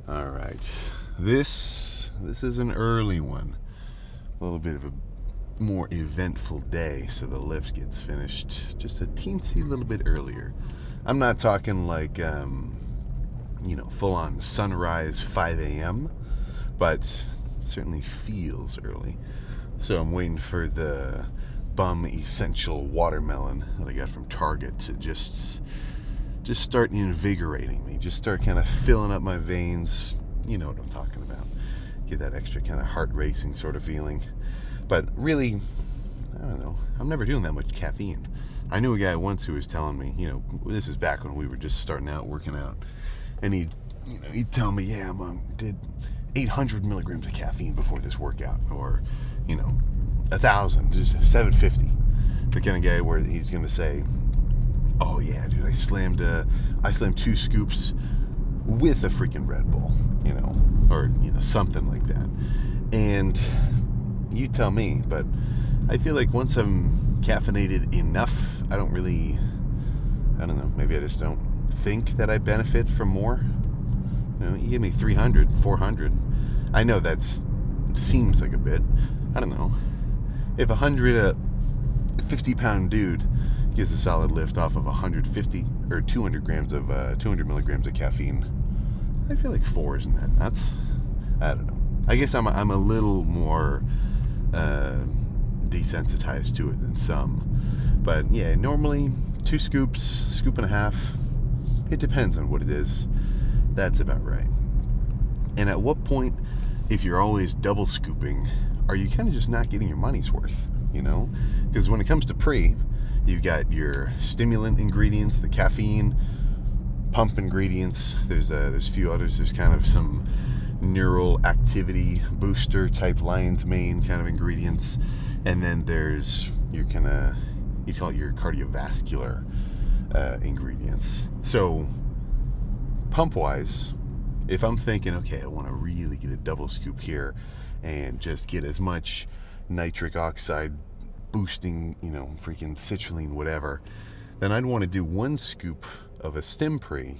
All right. This is an early one. A little bit of a more eventful day, so the lift gets finished just a teensy little bit earlier. I'm not talking like full on sunrise 5 a.m., but it certainly feels early. So I'm waiting for the Bum Essential watermelon that I got from Target to just start invigorating me, just start kind of filling up my veins. You know what I'm talking about. Get that extra kind of heart racing sort of feeling. But really, I don't know, I'm never doing that much caffeine. I knew a guy once who was telling me, this is back when we were just starting out working out, and he'd tell me, yeah, I did 800 milligrams of caffeine before this workout, or 1,000, just 750. The kind of guy where he's gonna say, oh yeah, dude, I slammed 2 scoops with a freaking Red Bull, or something like that. And you tell me, but I feel like once I'm caffeinated enough, I don't know, maybe I just don't think that I benefit from more. You give me 300, 400. I know that seems like a bit. I don't know. If a 50-pound dude gives a solid lift off of 150 or 200 milligrams of caffeine, I feel like 4 isn't that nuts. I don't know. I guess I'm a little more desensitized to it than some. But yeah, normally 2 scoops, scoop and a half. It depends on what it is. That's about right. And at what point, if you're always double scooping, are you kind of just not getting your money's worth? Because when it comes to pre, you've got your stimulant ingredients, the caffeine, pump ingredients. There's a few others. There's kind of some neural activity booster type lion's mane kind of ingredients, and then there's you call it your cardiovascular ingredients. So pump wise, if I'm thinking, okay, I want to really get a double scoop here and just get as much nitric oxide boosting, freaking citrulline, whatever, then I'd want to do 1 scoop of a stim pre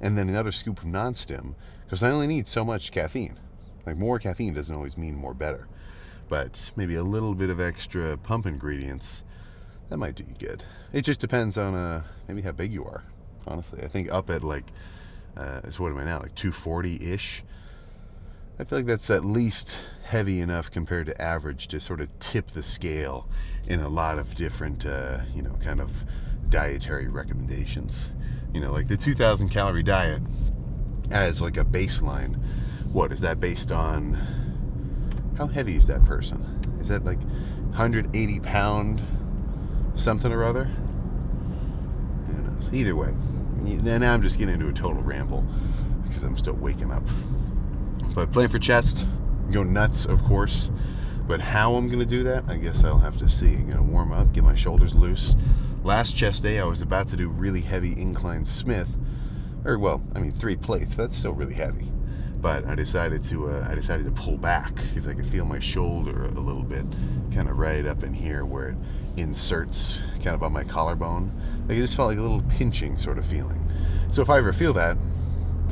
and then another scoop of non-stim, because I only need so much caffeine. Like, more caffeine doesn't always mean more better, but maybe a little bit of extra pump ingredients, that might do you good. It just depends on maybe how big you are, honestly. I think up at what am I now, like 240-ish? I feel like that's at least heavy enough compared to average to sort of tip the scale in a lot of different, kind of dietary recommendations. Like the 2,000 calorie diet as like a baseline. What is that based on? How heavy is that person? Is that like 180 pound something or other? Who knows? Either way. Now I'm just getting into a total ramble because I'm still waking up. But playing for chest, go nuts, of course. But how I'm going to do that, I guess I'll have to see. I'm going to warm up, get my shoulders loose. Last chest day, I was about to do really heavy incline Smith. 3 plates, but that's still really heavy. But I decided to pull back because I could feel my shoulder a little bit, kind of right up in here where it inserts kind of on my collarbone. Like, it just felt like a little pinching sort of feeling. So if I ever feel that,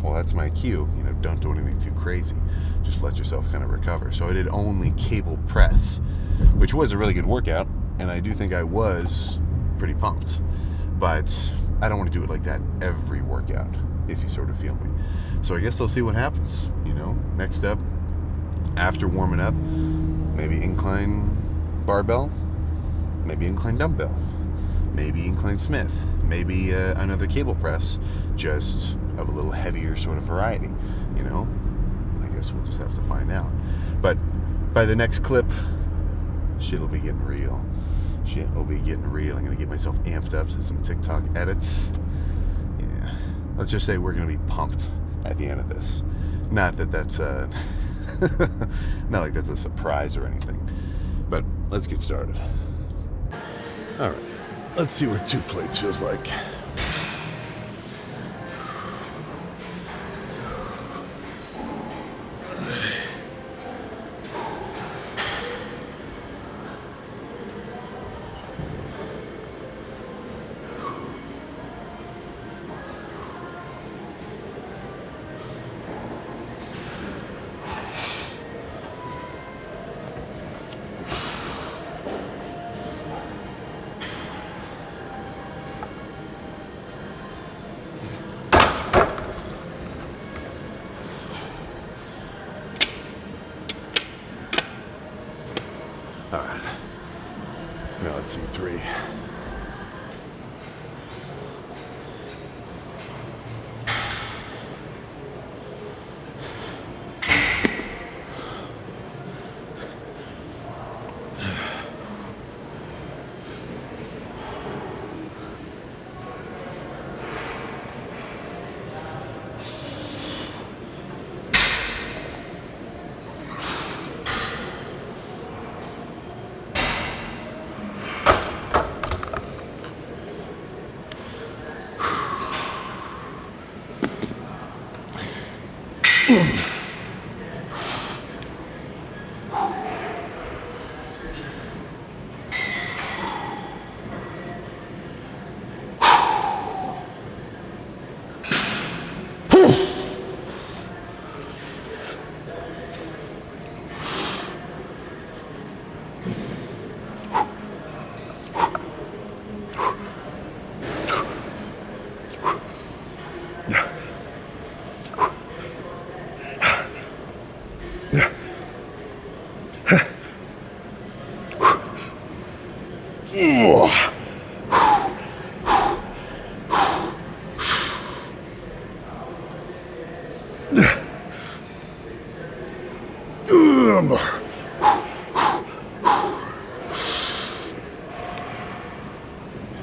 well, that's my cue. Don't do anything too crazy. Just let yourself kind of recover. So I did only cable press, which was a really good workout, and I do think I was pretty pumped. But I don't want to do it like that every workout, if you sort of feel me. So I guess I'll see what happens. Next up, after warming up, maybe incline barbell, maybe incline dumbbell, maybe incline Smith, maybe another cable press, just of a little heavier sort of variety. I guess we'll just have to find out. But by the next clip, shit'll be getting real. I'm gonna get myself amped up to some TikTok edits. Yeah, let's just say we're gonna be pumped at the end of this. Not that that's not like that's a surprise or anything. But let's get started. All right, let's see what 2 plates feels like. Let's see, 3.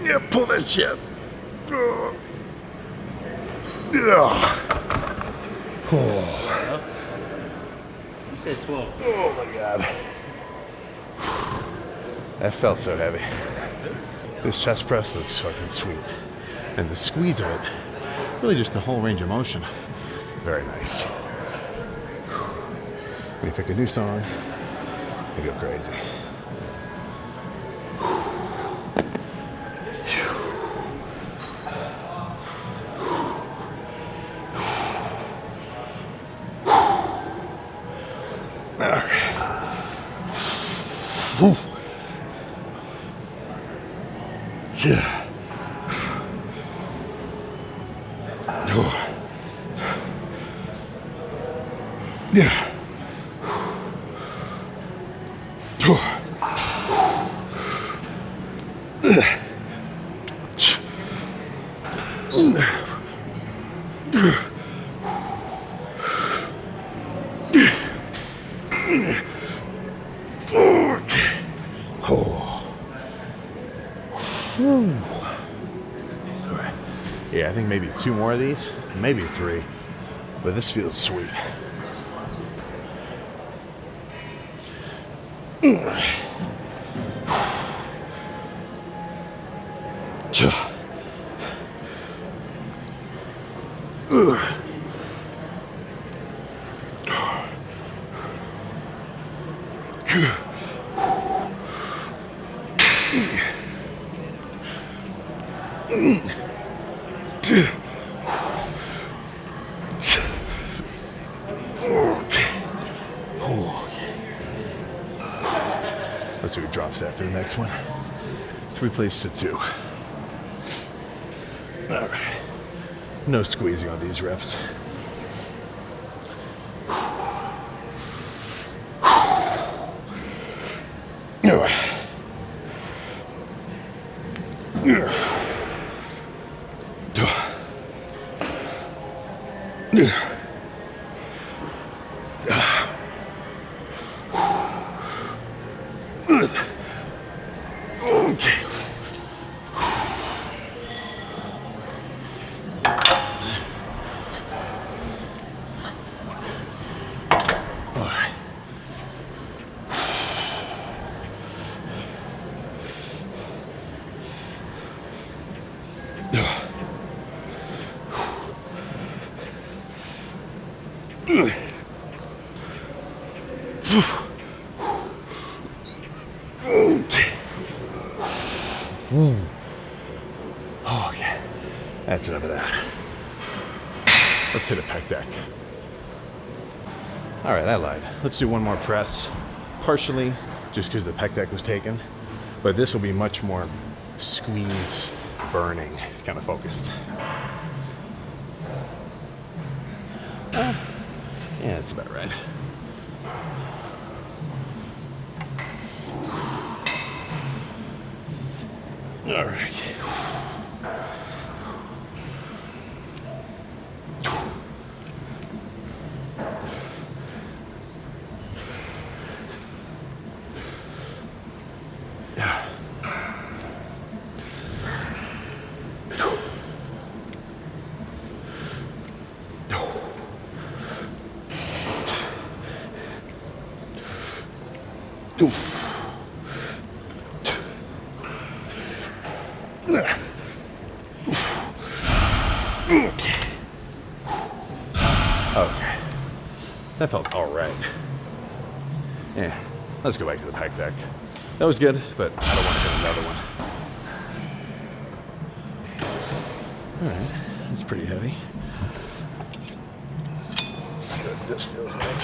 Yeah, pull that shit. You said 12. Oh my god. That felt so heavy. This chest press looks fucking sweet. And the squeeze of it, really just the whole range of motion. Very nice. When you pick a new song, you go crazy. Yeah. Yeah. Yeah, I think maybe 2 more of these, maybe 3, but this feels sweet. Let's see who drops that for the next one. 3 plays to 2. All right. No squeezing on these reps. Okay. All right. Okay, that's enough of that. Let's hit a pec deck. All right, I lied. Let's do one more press, partially just because the pec deck was taken, but this will be much more squeeze, burning, kind of focused. Yeah, that's about right. All right. Okay. That felt all right. Yeah, let's go back to the pec deck. That was good, but I don't want to hit another one. All right, that's pretty heavy. Let's see what this feels like.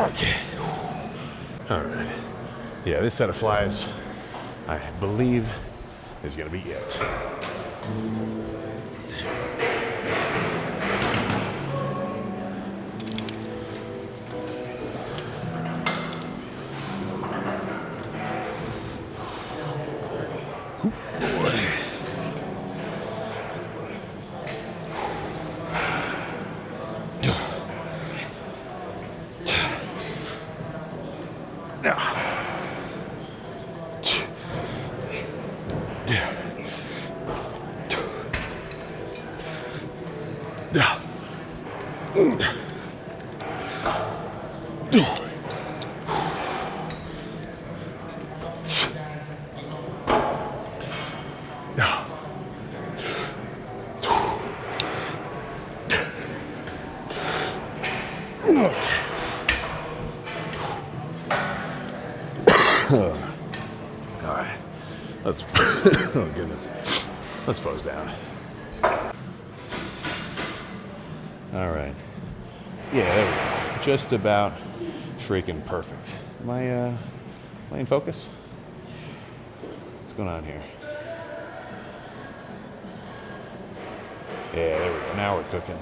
Okay. All right. Yeah, this set of flies, I believe, is going to be it. All right, let's, oh goodness, let's pose down. All right, yeah, there we go. Just about freaking perfect. Am I in focus? What's going on here? Yeah, there we go. Now we're cooking.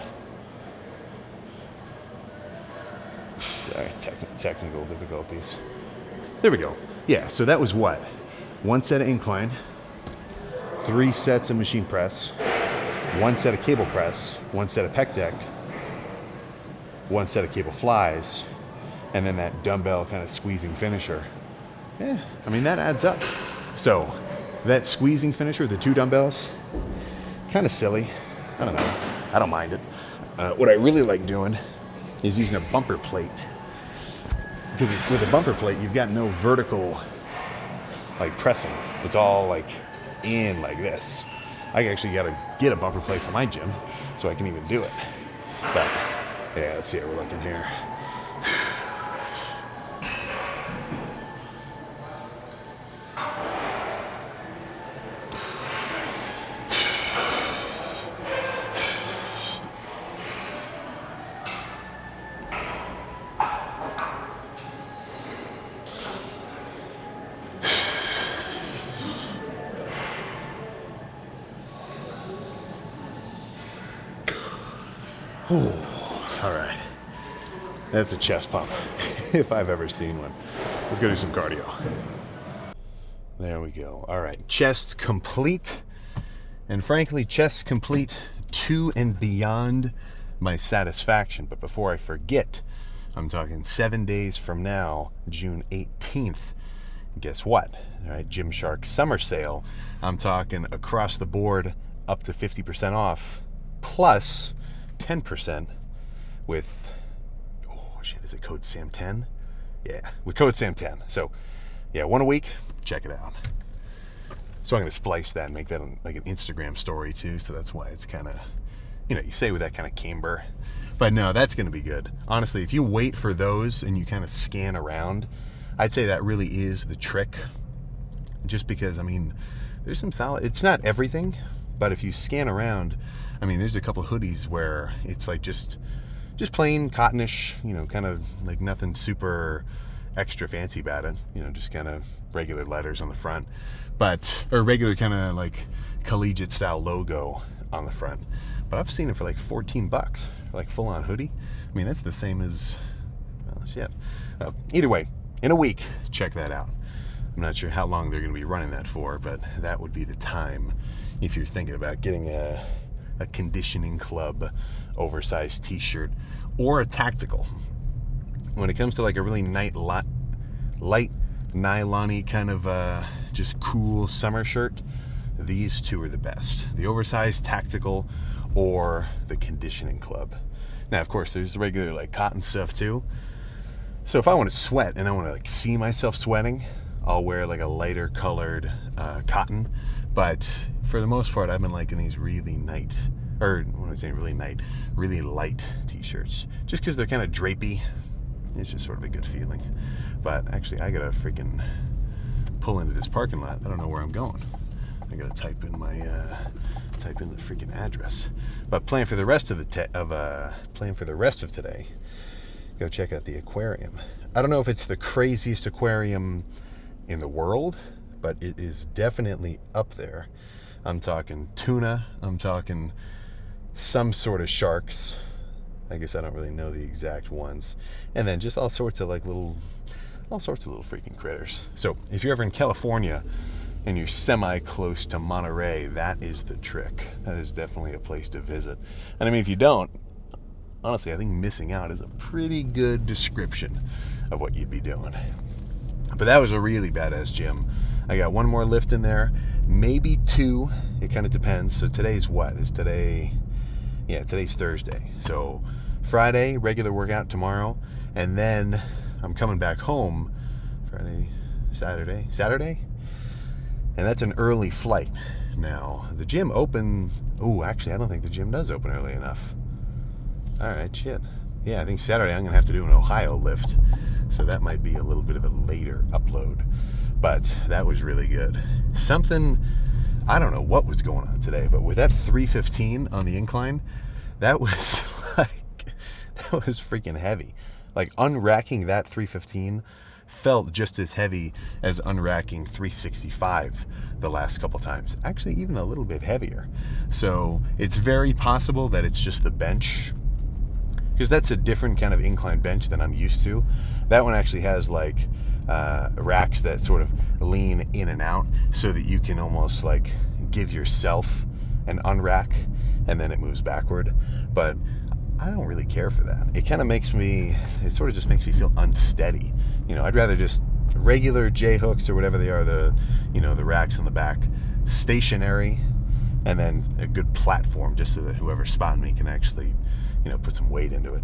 Sorry, technical difficulties. There we go. Yeah, so that was what? 1 set of incline, 3 sets of machine press, 1 set of cable press, 1 set of pec deck, 1 set of cable flies, and then that dumbbell kind of squeezing finisher. Yeah, I mean, that adds up. So that squeezing finisher, the 2 dumbbells, kind of silly. I don't know. I don't mind it. What I really like doing is using a bumper plate. Because with a bumper plate, you've got no vertical, like, pressing. It's all, like, in like this. I actually got to get a bumper plate for my gym so I can even do it. But, yeah, let's see how we're looking here. Ooh, all right. That's a chest pump, if I've ever seen one. Let's go do some cardio. There we go. All right, chest complete. And frankly, chest complete to and beyond my satisfaction. But before I forget, I'm talking 7 days from now, June 18th. Guess what? All right, Gymshark summer sale. I'm talking across the board up to 50% off, plus 10% with, oh shit, is it code SAM10? Yeah, with code SAM10. So yeah, 1 a week, check it out. So I'm gonna splice that and make that like an Instagram story too, so that's why it's kind of you say with that kind of camber. But no, that's going to be good. Honestly, if you wait for those and you kind of scan around, I'd say that really is the trick. Just because, I mean, there's some solid, it's not everything, but if you scan around, I mean, there's a couple of hoodies where it's like just plain cottonish, kind of like nothing super extra fancy about it, just kind of regular letters on the front, or regular kind of like collegiate style logo on the front. But I've seen it for like $14 for like full on hoodie. I mean, that's the same as, well, shit. Either way, in a week, check that out. I'm not sure how long they're going to be running that for, but that would be the time if you're thinking about getting a conditioning club oversized t-shirt or a tactical. When it comes to like a really light nylon-y kind of just cool summer shirt, these two are the best. The oversized tactical or the conditioning club. Now, of course, there's the regular like cotton stuff too. So if I want to sweat and I want to like see myself sweating, I'll wear like a lighter colored cotton. But for the most part, I've been liking these really light t-shirts, just because they're kind of drapey. It's just sort of a good feeling. But actually, I gotta freaking pull into this parking lot. I don't know where I'm going. I gotta type in the freaking address. But plan for the rest of today, go check out the aquarium. I don't know if it's the craziest aquarium in the world, but it is definitely up there. I'm talking tuna, I'm talking some sort of sharks. I guess I don't really know the exact ones. And then just all sorts of little freaking critters. So if you're ever in California and you're semi-close to Monterey, that is the trick. That is definitely a place to visit. And I mean, if you don't, honestly, I think missing out is a pretty good description of what you'd be doing. But that was a really badass gym. I got one more lift in there, maybe two. It kind of depends. So today's what? Today's Thursday. So Friday, regular workout tomorrow. And then I'm coming back home Saturday. And that's an early flight. Now, the gym open. Actually, I don't think the gym does open early enough. All right, shit. Yeah, I think Saturday I'm going to have to do an Ohio lift. So that might be a little bit of a later upload. But that was really good. I don't know what was going on today, but with that 315 on the incline, that was freaking heavy. Like unracking that 315 felt just as heavy as unracking 365 the last couple times. Actually, even a little bit heavier. So it's very possible that it's just the bench, because that's a different kind of incline bench than I'm used to. That one actually has like racks that sort of lean in and out so that you can almost like give yourself an unrack and then it moves backward. But I don't really care for that. It sort of just makes me feel unsteady. I'd rather just regular J hooks or whatever they are, the racks on the back, stationary, and then a good platform just so that whoever's spotting me can actually, put some weight into it.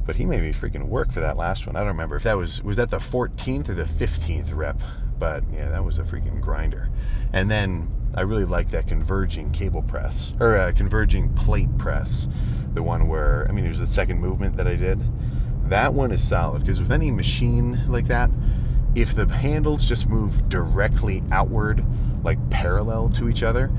But he made me freaking work for that last one. I don't remember if that was that the 14th or the 15th rep, but yeah, that was a freaking grinder. And then I really like that converging cable press, or converging plate press. The one where, it was the second movement that I did. That one is solid, because with any machine like that, if the handles just move directly outward, like parallel to each other,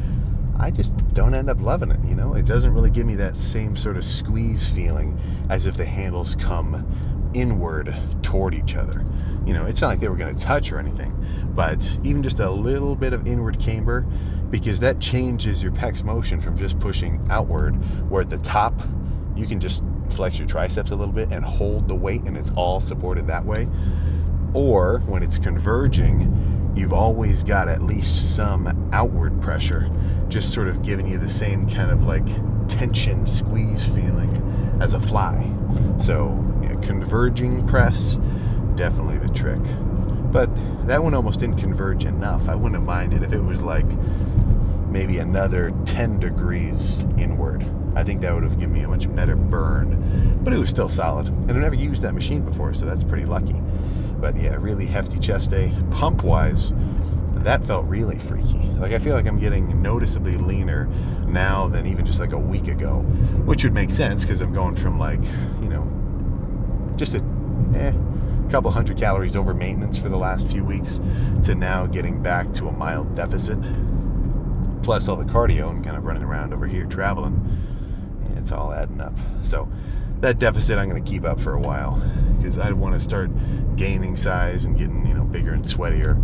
I just don't end up loving it, It doesn't really give me that same sort of squeeze feeling as if the handles come inward toward each other. It's not like they were going to touch or anything, but even just a little bit of inward camber, because that changes your pecs motion from just pushing outward, where at the top, you can just flex your triceps a little bit and hold the weight and it's all supported that way. Or when it's converging, you've always got at least some outward pressure, just sort of giving you the same kind of like tension, squeeze feeling as a fly. So converging press, definitely the trick. But that one almost didn't converge enough. I wouldn't have minded if it was like maybe another 10 degrees inward. I think that would have given me a much better burn, but it was still solid. And I've never used that machine before, so that's pretty lucky. But yeah, really hefty chest day. Pump wise, that felt really freaky. Like, I feel like I'm getting noticeably leaner now than even just like a week ago, which would make sense because I'm going from like, you know, just a couple hundred calories over maintenance for the last few weeks to now getting back to a mild deficit, plus all the cardio and kind of running around over here traveling. And it's all adding up. So that deficit I'm going to keep up for a while because I want to start gaining size and getting, you know, bigger and sweatier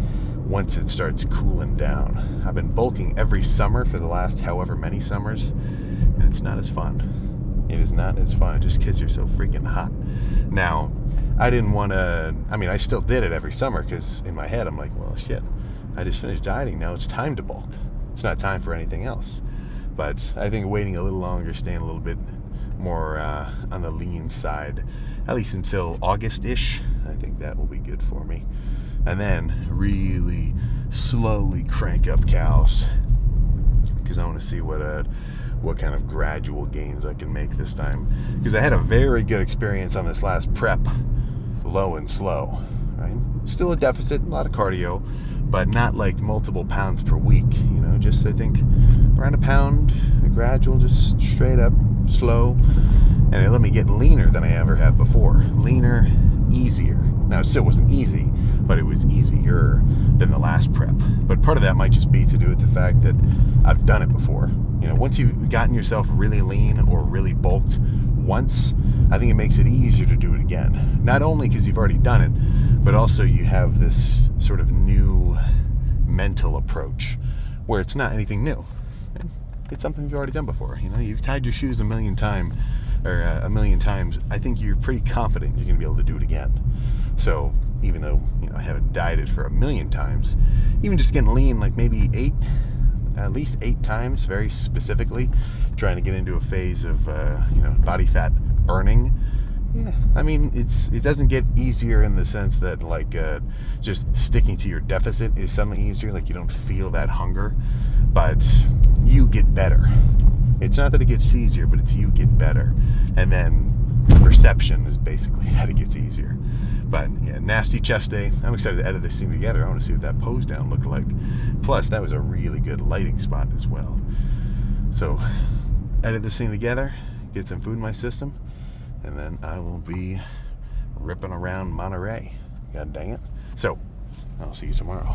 once it starts cooling down. I've been bulking every summer for the last however many summers, and it's not as fun. It is not as fun just because you're so freaking hot. Now, I didn't want to, I mean, I still did it every summer because in my head I'm like, well, shit, I just finished dieting. Now it's time to bulk. It's not time for anything else. But I think waiting a little longer, staying a little bit more on the lean side, at least until August-ish, I think that will be good for me. And then really slowly crank up cows because I want to see what kind of gradual gains I can make this time. Because I had a very good experience on this last prep, low and slow, right? Still a deficit, a lot of cardio, but not like multiple pounds per week, you know, just I think around a pound, a gradual, just straight up, slow, and it let me get leaner than I ever have before. Leaner, easier. Now, it still wasn't easy, but it was easier than the last prep. But part of that might just be to do with the fact that I've done it before. You know, once you've gotten yourself really lean or really bulked once, I think it makes it easier to do it again. Not only because you've already done it, but also you have this sort of new mental approach where it's not anything new. It's something you've already done before. You know, you've tied your shoes a million times. I think you're pretty confident you're going to be able to do it again. So even though, you know, I haven't dieted for a million times, even just getting lean like maybe at least eight times, very specifically, trying to get into a phase of you know, body fat burning. Yeah, I mean, it doesn't get easier in the sense that like just sticking to your deficit is suddenly easier. Like you don't feel that hunger, but you get better. It's not that it gets easier, but it's you get better. And then perception is basically that it gets easier. But yeah, nasty chest day. I'm excited to edit this thing together. I want to see what that pose down looked like. Plus, that was a really good lighting spot as well. So, edit this thing together, get some food in my system, and then I will be ripping around Monterey. God dang it. So, I'll see you tomorrow.